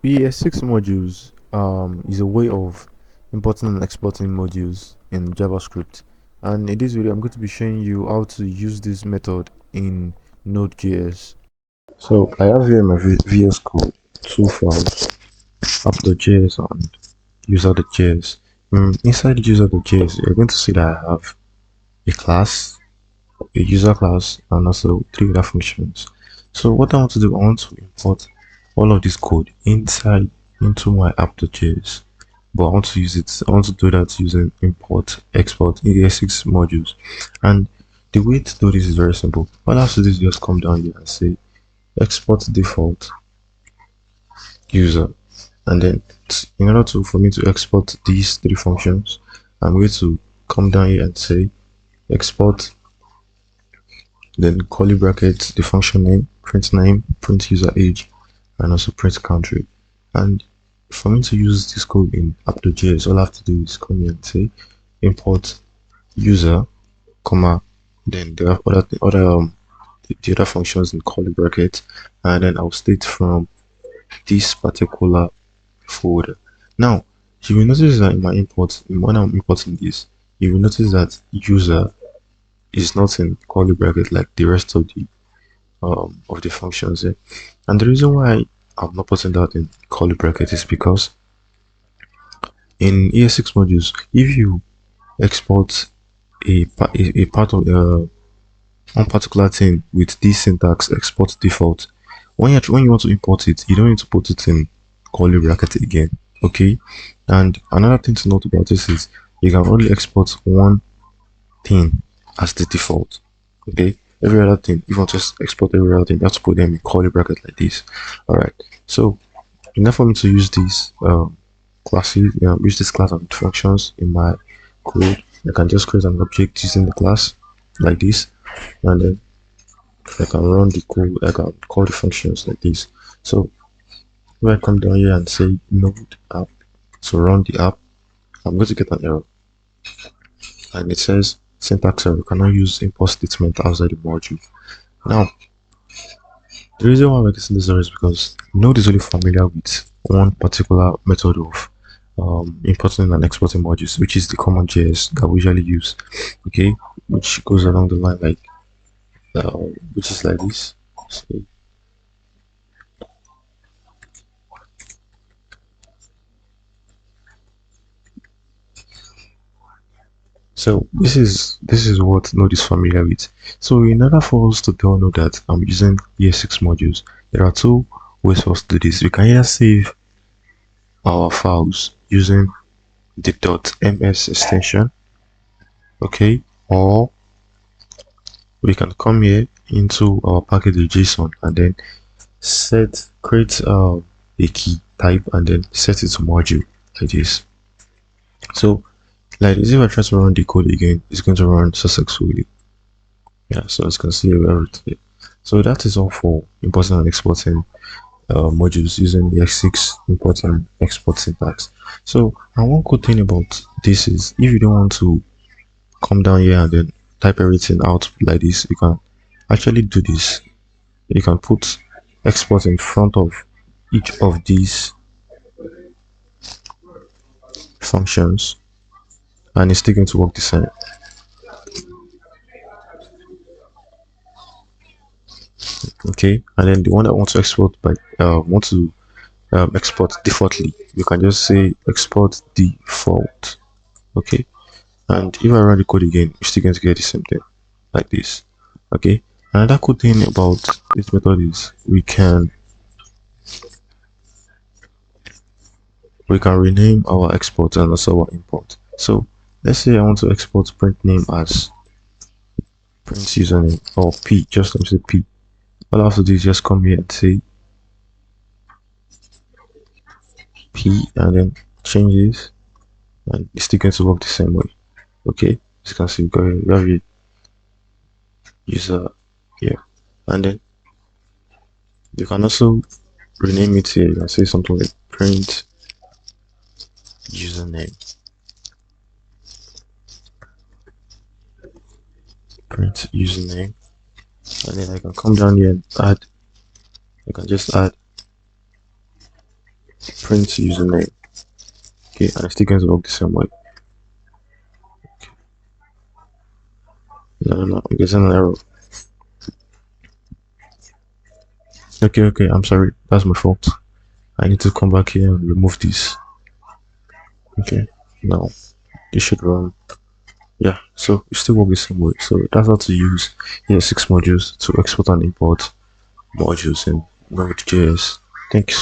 ES6 modules is a way of importing and exporting modules in JavaScript. And in this video, I'm going to be showing you how to use this method in Node.js. So I have here in my VS Code two files, app.js and user.js. Inside user.js, you're going to see that I have a class, a user class, and also three other functions. So what I want to do, I want to import all of this code inside into my app.js, but I want to use it. I want to do that using import export ES6 modules. And the way to do this is very simple. All I have to do is just come down here and say export default user, and then in order to for me to export these three functions, I'm going to come down here and say export, then curly brackets, the function name, print user age, and also print country. And for me to use this code in app.js, all I have to do is come here and say import user, comma, then there are the other functions in curly brackets, and then I'll state from this particular folder. Now you will notice that in my import, when I'm importing this, you will notice that user is not in curly bracket like the rest of the functions here. And the reason why I'm not putting that in curly bracket is because in ES6 modules, if you export a part of one particular thing with this syntax export default, when you want to import it, you don't need to put it in curly bracket again. Okay. And another thing to note about this is you can only export one thing as the default. Okay, every other thing, if you want to export every other thing, you have to put them in curly bracket like this. All right, so in order for me to use these classes, use this class and functions in my code, I can just create an object using the class like this, and then I can run the code. I can call the functions like this. So when I come down here and say node app to run the app, I'm going to get an error, and it says syntax error, cannot use import statement outside the module. Now the reason why I'm getting this error is because Node is only familiar with one particular method of importing and exporting modules, which is the common JS that we usually use. Okay, which goes along the line like which is like this. So this is what Node is familiar with. So in order for us to tell Node that I'm using ES6 modules, there are two ways for us to do this. We can either save our files using the .ms extension, okay, or we can come here into our package.json and then create a key type and then set it to module like this. So like this, if I try to run the code again, it's going to run successfully. Yeah, so as you can see everything. So that is all for importing and exporting modules using the ES6 import and export syntax. So, and one good thing about this is if you don't want to come down here and then type everything out like this, you can actually do this. You can put export in front of each of these functions, and it's still going to work the same. Okay, and then the one that wants to export by export defaultly, you can just say export default. Okay, and if I run the code again, you're still going to get the same thing like this. Okay, another cool thing about this method is we can rename our export and also our import. So let's say I want to export print name as print username or p, just let me say p. All I have to do is just come here and say p and then change this, and it's still going to work the same way. Okay, as you can see, we have your user here, and then you can also rename it here. You can say something like print username, and then I can come down here and add. I can just add print username. Okay, and it's still going to work the same way. No, I'm getting an error. Okay, I'm sorry, that's my fault. I need to come back here and remove this. Okay, now this should run. Yeah, so it still works the same way. So that's how to use ES6 modules to export and import modules in Node.js. Thank you.